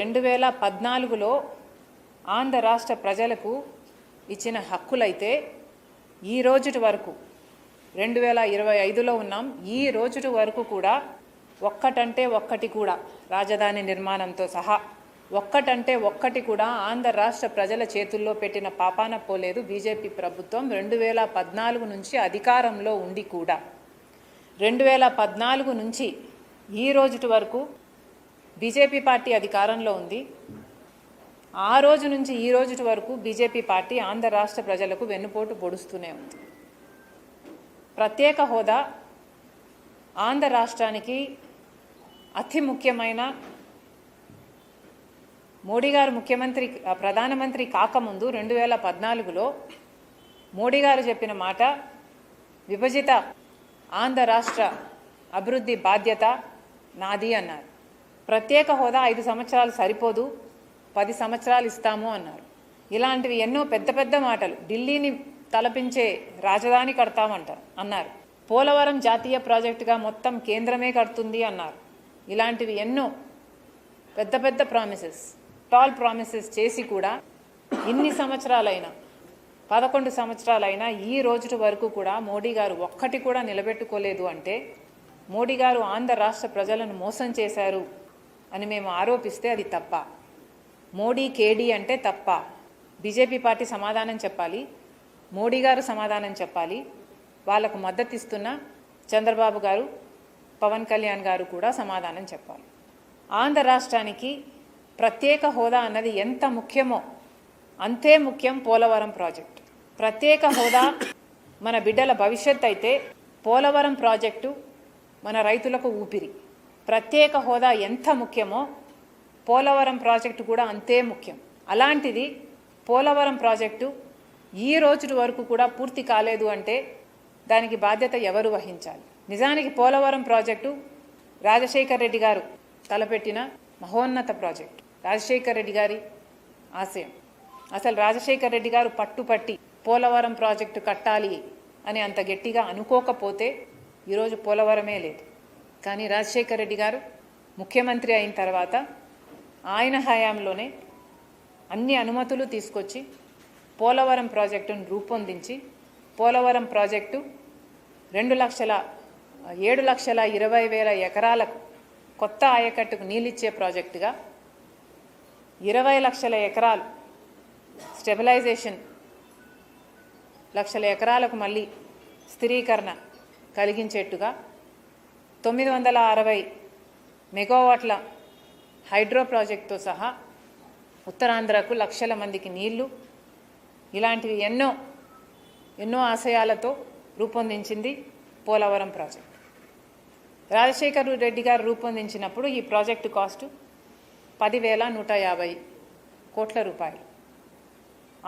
2014లో ఆంధ్ర రాష్ట్ర ప్రజలకు ఇచ్చిన హక్కులైతే ఈ రోజుటి వరకు 2025లో ఉన్నాం. ఈ రోజుటి వరకు కూడా ఒక్కటంటే ఒక్కటి కూడా రాజధాని నిర్మాణంతో సహా ఒక్కటంటే ఒక్కటి కూడా ఆంధ్ర రాష్ట్ర ప్రజల చేతుల్లో పెట్టిన పాపాన పోలేదు బీజేపీ ప్రభుత్వం. 2014 నుంచి అధికారంలో ఉండి కూడా 2014 నుంచి ఈ రోజుటి వరకు బీజేపీ పార్టీ అధికారంలో ఉంది. ఆ రోజు నుంచి ఈ రోజుటి వరకు బీజేపీ పార్టీ ఆంధ్ర రాష్ట్ర ప్రజలకు వెన్నుపోటు పొడుస్తూనే ఉంది. ప్రత్యేక హోదా ఆంధ్ర రాష్ట్రానికి అతి ముఖ్యమైన, మోడీ గారు ప్రధానమంత్రి కాకముందు 2014లో మోడీ గారు చెప్పిన మాట, విభజిత ఆంధ్ర రాష్ట్ర అభివృద్ధి బాధ్యత నాది అన్నారు. ప్రత్యేక హోదా 5 సంవత్సరాలు సరిపోదు, 10 సంవత్సరాలు ఇస్తాము అన్నారు. ఇలాంటివి ఎన్నో పెద్ద పెద్ద మాటలు. ఢిల్లీని తలపించే రాజధాని కడతామంటారు అన్నారు. పోలవరం జాతీయ ప్రాజెక్టుగా మొత్తం కేంద్రమే కడుతుంది అన్నారు. ఇలాంటివి ఎన్నో పెద్ద పెద్ద ప్రామిసెస్, టాల్ ప్రామిసెస్ చేసి కూడా ఇన్ని సంవత్సరాలైనా 11 సంవత్సరాలైనా ఈ రోజు వరకు కూడా మోడీ గారు ఒక్కటి కూడా నిలబెట్టుకోలేదు. అంటే మోడీ గారు ఆంధ్ర రాష్ట్ర ప్రజలను మోసం చేశారు అని మేము ఆరోపిస్తే అది తప్ప. మోడీ కేడీ అంటే తప్ప. బీజేపీ పార్టీ సమాధానం చెప్పాలి, మోడీ గారు సమాధానం చెప్పాలి, వాళ్లకు మద్దతు ఇస్తున్న చంద్రబాబు గారు, పవన్ కళ్యాణ్ గారు కూడా సమాధానం చెప్పాలి. ఆంధ్ర రాష్ట్రానికి ప్రత్యేక హోదా అన్నది ఎంత ముఖ్యమో అంతే ముఖ్యం పోలవరం ప్రాజెక్టు. ప్రత్యేక హోదా మన బిడ్డల భవిష్యత్ అయితే పోలవరం ప్రాజెక్టు మన రైతులకు ఊపిరి. ప్రత్యేక హోదా ఎంత ముఖ్యమో పోలవరం ప్రాజెక్టు కూడా అంతే ముఖ్యం. అలాంటిది పోలవరం ప్రాజెక్టు ఈ రోజు వరకు కూడా పూర్తి కాలేదు అంటే దానికి బాధ్యత ఎవరు వహించాలి? నిజానికి పోలవరం ప్రాజెక్టు రాజశేఖర్ రెడ్డి గారు తలపెట్టిన మహోన్నత ప్రాజెక్టు, రాజశేఖర్ రెడ్డి గారి ఆశయం. అసలు రాజశేఖర్ రెడ్డి గారు పట్టుపట్టి పోలవరం ప్రాజెక్టు కట్టాలి అని అంత గట్టిగా అనుకోకపోతే ఈరోజు పోలవరమే లేదు. కానీ రాజశేఖర్ రెడ్డి గారు ముఖ్యమంత్రి అయిన తర్వాత ఆయన హయాంలోనే అన్ని అనుమతులు తీసుకొచ్చి పోలవరం ప్రాజెక్టును రూపొందించి పోలవరం ప్రాజెక్టు 7,20,000 ఎకరాలకు కొత్త ఆయకట్టుకు నీళ్ళిచ్చే ప్రాజెక్టుగా 20 లక్షల ఎకరాలు స్టెబిలైజేషన్, 1,00,000 ఎకరాలకు మళ్ళీ స్థిరీకరణ కలిగించేట్టుగా 960 మెగావాట్ల హైడ్రో ప్రాజెక్టుతో సహా ఉత్తరాంధ్రకు లక్షల మందికి నీళ్లు, ఇలాంటివి ఎన్నో ఆశయాలతో రూపొందించింది పోలవరం ప్రాజెక్టు. రాజశేఖర్ రెడ్డి గారు రూపొందించినప్పుడు ఈ ప్రాజెక్టు కాస్టు 10,150 కోట్ల రూపాయలు.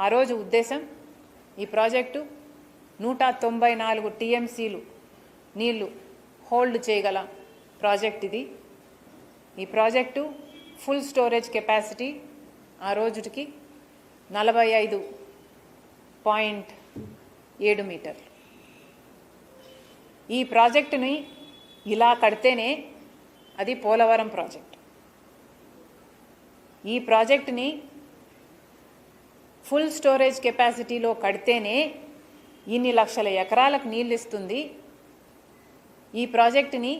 ఆ రోజు ఉద్దేశం ఈ ప్రాజెక్టు 194 టీఎంసీలు నీళ్లు హోల్డ్ చేయగల ప్రాజెక్ట్ ఇది. ఈ ప్రాజెక్టు ఫుల్ స్టోరేజ్ కెపాసిటీ ఆ రోజుకి 45.7 మీటర్లు. ఈ ప్రాజెక్టుని ఇలా కడితేనే అది పోలవరం ప్రాజెక్టు. ఈ ప్రాజెక్టుని ఫుల్ స్టోరేజ్ కెపాసిటీలో కడితేనే ఇన్ని లక్షల ఎకరాలకు నీళ్ళు ఇస్తుంది. ఈ ప్రాజెక్టుని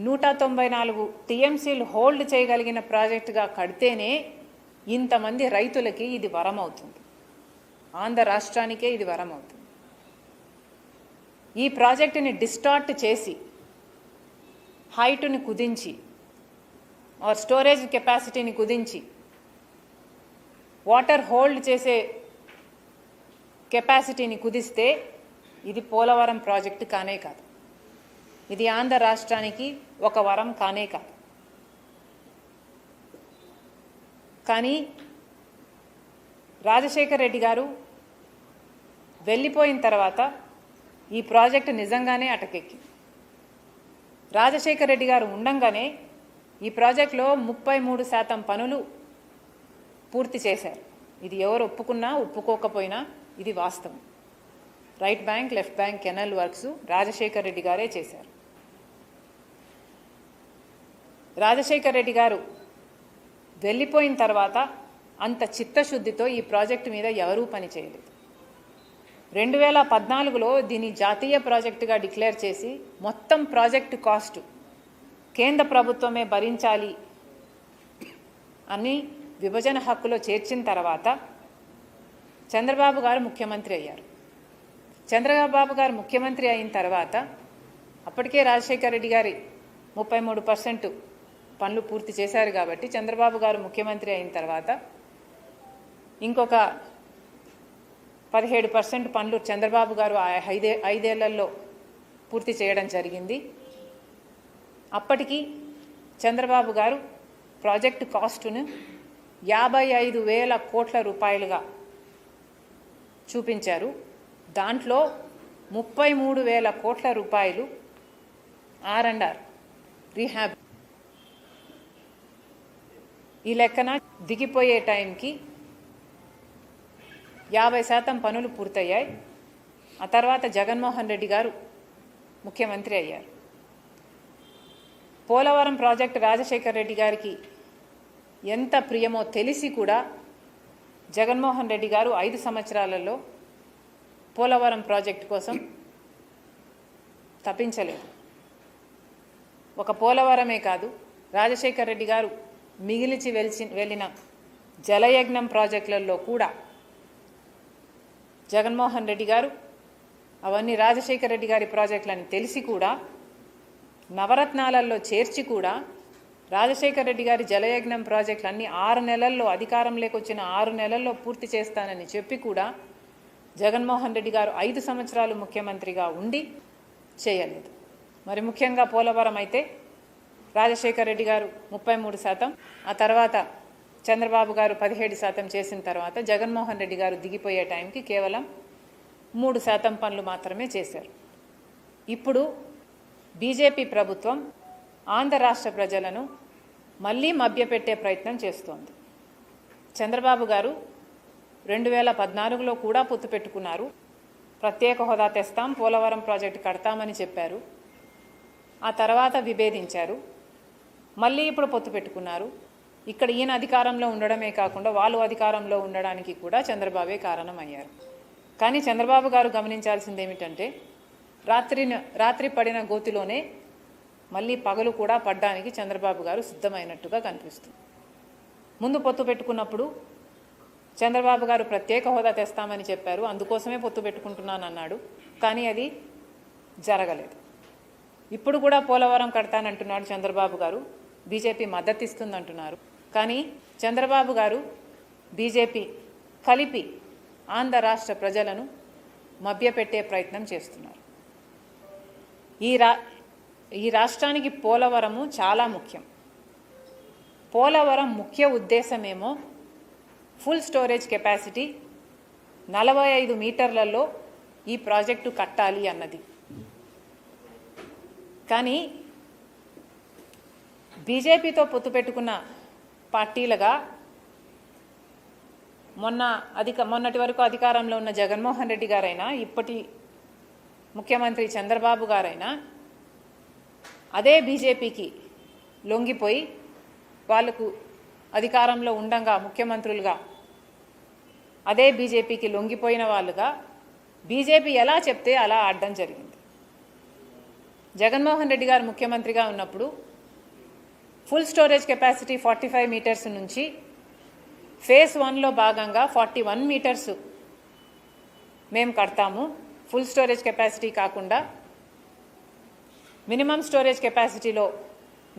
194 టీఎంసీలు హోల్డ్ చేయగలిగిన ప్రాజెక్టుగా కడితేనే ఇంతమంది రైతులకి ఇది వరం అవుతుంది. ఆంధ్ర రాష్ట్రానికే ఇది వరం అవుతుంది. ఈ ప్రాజెక్టుని డిస్టార్ట్ చేసి హైటుని కుదించి స్టోరేజ్ కెపాసిటీని కుదించి వాటర్ హోల్డ్ చేసే కెపాసిటీని కుదిస్తే ఇది పోలవరం ప్రాజెక్టు కానే కాదు. ఇది ఆంధ్ర రాష్ట్రానికి ఒక వరం కానే కాదు. కానీ రాజశేఖర్ రెడ్డి గారు వెళ్ళిపోయిన తర్వాత ఈ ప్రాజెక్టు నిజంగానే అటకెక్కింది. రాజశేఖర్ రెడ్డి గారు ఉండంగానే ఈ ప్రాజెక్టులో 33% పనులు పూర్తి చేశారు. ఇది ఎవరు ఒప్పుకున్నా ఒప్పుకోకపోయినా ఇది వాస్తవం. Right bank, left bank canal works Rajasekhar Reddy గారే చేశారు. రాజశేఖర్ రెడ్డి గారు వెళ్ళిపోయిన తర్వాత అంత చిత్తశుద్ధితో ఈ ప్రాజెక్టు మీద ఎవరూ పనిచేయలేదు. 2014లో దీన్ని జాతీయ ప్రాజెక్టుగా డిక్లేర్ చేసి మొత్తం ప్రాజెక్టు కాస్టు కేంద్ర ప్రభుత్వమే భరించాలి అని విభజన హక్కులో చేర్చిన తర్వాత చంద్రబాబు గారు ముఖ్యమంత్రి అయ్యారు. చంద్రబాబు గారు ముఖ్యమంత్రి అయిన తర్వాత అప్పటికే రాజశేఖర్ రెడ్డి గారి 33% పనులు పూర్తి చేశారు కాబట్టి చంద్రబాబు గారు ముఖ్యమంత్రి అయిన తర్వాత ఇంకొక 17% పనులు చంద్రబాబు గారు ఐదేళ్లలో పూర్తి చేయడం జరిగింది. అప్పటికి చంద్రబాబు గారు ప్రాజెక్టు కాస్టును 55,000 కోట్ల రూపాయలుగా చూపించారు. దాంట్లో 33,000 కోట్ల రూపాయలు R&R రీహాబ్. ఈ లెక్కన దిగిపోయే టైంకి 50% పనులు పూర్తయ్యాయి. ఆ తర్వాత జగన్మోహన్ రెడ్డి గారు ముఖ్యమంత్రి అయ్యారు. పోలవరం ప్రాజెక్టు రాజశేఖర్ రెడ్డి గారికి ఎంత ప్రియమో తెలిసి కూడా జగన్మోహన్ రెడ్డి గారు 5 సంవత్సరాలలో పోలవరం ప్రాజెక్టు కోసం తప్పించలేదు. ఒక పోలవరమే కాదు, రాజశేఖర్ రెడ్డి గారు మిగిలిచి వెళ్ళిన జలయజ్ఞం ప్రాజెక్టులలో కూడా జగన్మోహన్ రెడ్డి గారు అవన్నీ రాజశేఖర్ రెడ్డి గారి ప్రాజెక్టులని తెలిసి కూడా నవరత్నాలలో చేర్చి కూడా రాజశేఖర్ రెడ్డి గారి జలయజ్ఞం ప్రాజెక్టులన్నీ 6 నెలల్లో అధికారంలోకి వచ్చిన 6 నెలల్లో పూర్తి చేస్తానని చెప్పి కూడా జగన్మోహన్ రెడ్డి గారు 5 సంవత్సరాలు ముఖ్యమంత్రిగా ఉండి చేయలేదు. మరి ముఖ్యంగా పోలవరం అయితే రాజశేఖర్ రెడ్డి గారు 33%, ఆ తర్వాత చంద్రబాబు గారు 17% చేసిన తర్వాత జగన్మోహన్ రెడ్డి గారు దిగిపోయే టైంకి కేవలం 3% పనులు మాత్రమే చేశారు. ఇప్పుడు బీజేపీ ప్రభుత్వం ఆంధ్ర రాష్ట్ర ప్రజలను మళ్ళీ మభ్యపెట్టే ప్రయత్నం చేస్తోంది. చంద్రబాబు గారు 2014లో కూడా పొత్తు పెట్టుకున్నారు. ప్రత్యేక హోదా తెస్తాం, పోలవరం ప్రాజెక్టు కడతామని చెప్పారు. ఆ తర్వాత విభేదించారు. మళ్ళీ ఇప్పుడు పొత్తు పెట్టుకున్నారు. ఇక్కడ ఈయన అధికారంలో ఉండడమే కాకుండా వాళ్ళు అధికారంలో ఉండడానికి కూడా చంద్రబాబే కారణమయ్యారు. కానీ చంద్రబాబు గారు గమనించాల్సింది ఏమిటంటే రాత్రి పడిన గోతిలోనే మళ్ళీ పగలు కూడా పడ్డానికి చంద్రబాబు గారు సిద్ధమైనట్టుగా కనిపిస్తుంది. ముందు పొత్తు పెట్టుకున్నప్పుడు చంద్రబాబు గారు ప్రత్యేక హోదా తెస్తామని చెప్పారు, అందుకోసమే పొత్తు పెట్టుకుంటున్నానన్నాడు. కానీ అది జరగలేదు. ఇప్పుడు కూడా పోలవరం కడతానంటున్నాడు చంద్రబాబు గారు, బీజేపీ మద్దతు ఇస్తుందంటున్నారు. కానీ చంద్రబాబు గారు బీజేపీ కలిపి ఆంధ్ర రాష్ట్ర ప్రజలను మభ్యపెట్టే ప్రయత్నం చేస్తున్నారు. ఈ రాష్ట్రానికి పోలవరము చాలా ముఖ్యం. పోలవరం ముఖ్య ఉద్దేశమేమో ఫుల్ స్టోరేజ్ కెపాసిటీ 45 మీటర్లలో ఈ ప్రాజెక్టు కట్టాలి అన్నది. కానీ బీజేపీతో పొత్తు పెట్టుకున్న పార్టీలుగా మొన్నటి వరకు అధికారంలో ఉన్న జగన్మోహన్ రెడ్డి గారైనా ఇప్పటి ముఖ్యమంత్రి చంద్రబాబు గారైనా అదే బీజేపీకి లొంగిపోయి వాళ్ళకు అధికారంలో ఉండంగా ముఖ్యమంత్రులుగా అదే బీజేపీకి లొంగిపోయిన వాళ్ళుగా బీజేపీ ఎలా చెప్తే అలా ఆడడం జరిగింది. జగన్మోహన్ రెడ్డి గారు ముఖ్యమంత్రిగా ఉన్నప్పుడు ఫుల్ స్టోరేజ్ కెపాసిటీ 45 మీటర్స్ నుంచి ఫేజ్ 1లో భాగంగా 41 మీటర్స్ మేము కడతాము. ఫుల్ స్టోరేజ్ కెపాసిటీ కాకుండా మినిమం స్టోరేజ్ కెపాసిటీలో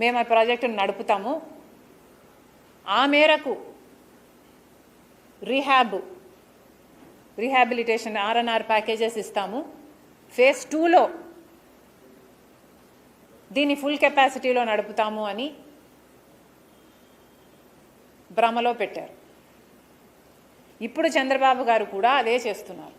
మేము ఆ ప్రాజెక్టును నడుపుతాము. ఆ మేరకు రీహాబిలిటేషన్ R&R ప్యాకేజెస్ ఇస్తాము. ఫేజ్ 2లో దీన్ని ఫుల్ కెపాసిటీలో నడుపుతాము అని భ్రమలో పెట్టారు. ఇప్పుడు చంద్రబాబు గారు కూడా అదే చేస్తున్నారు.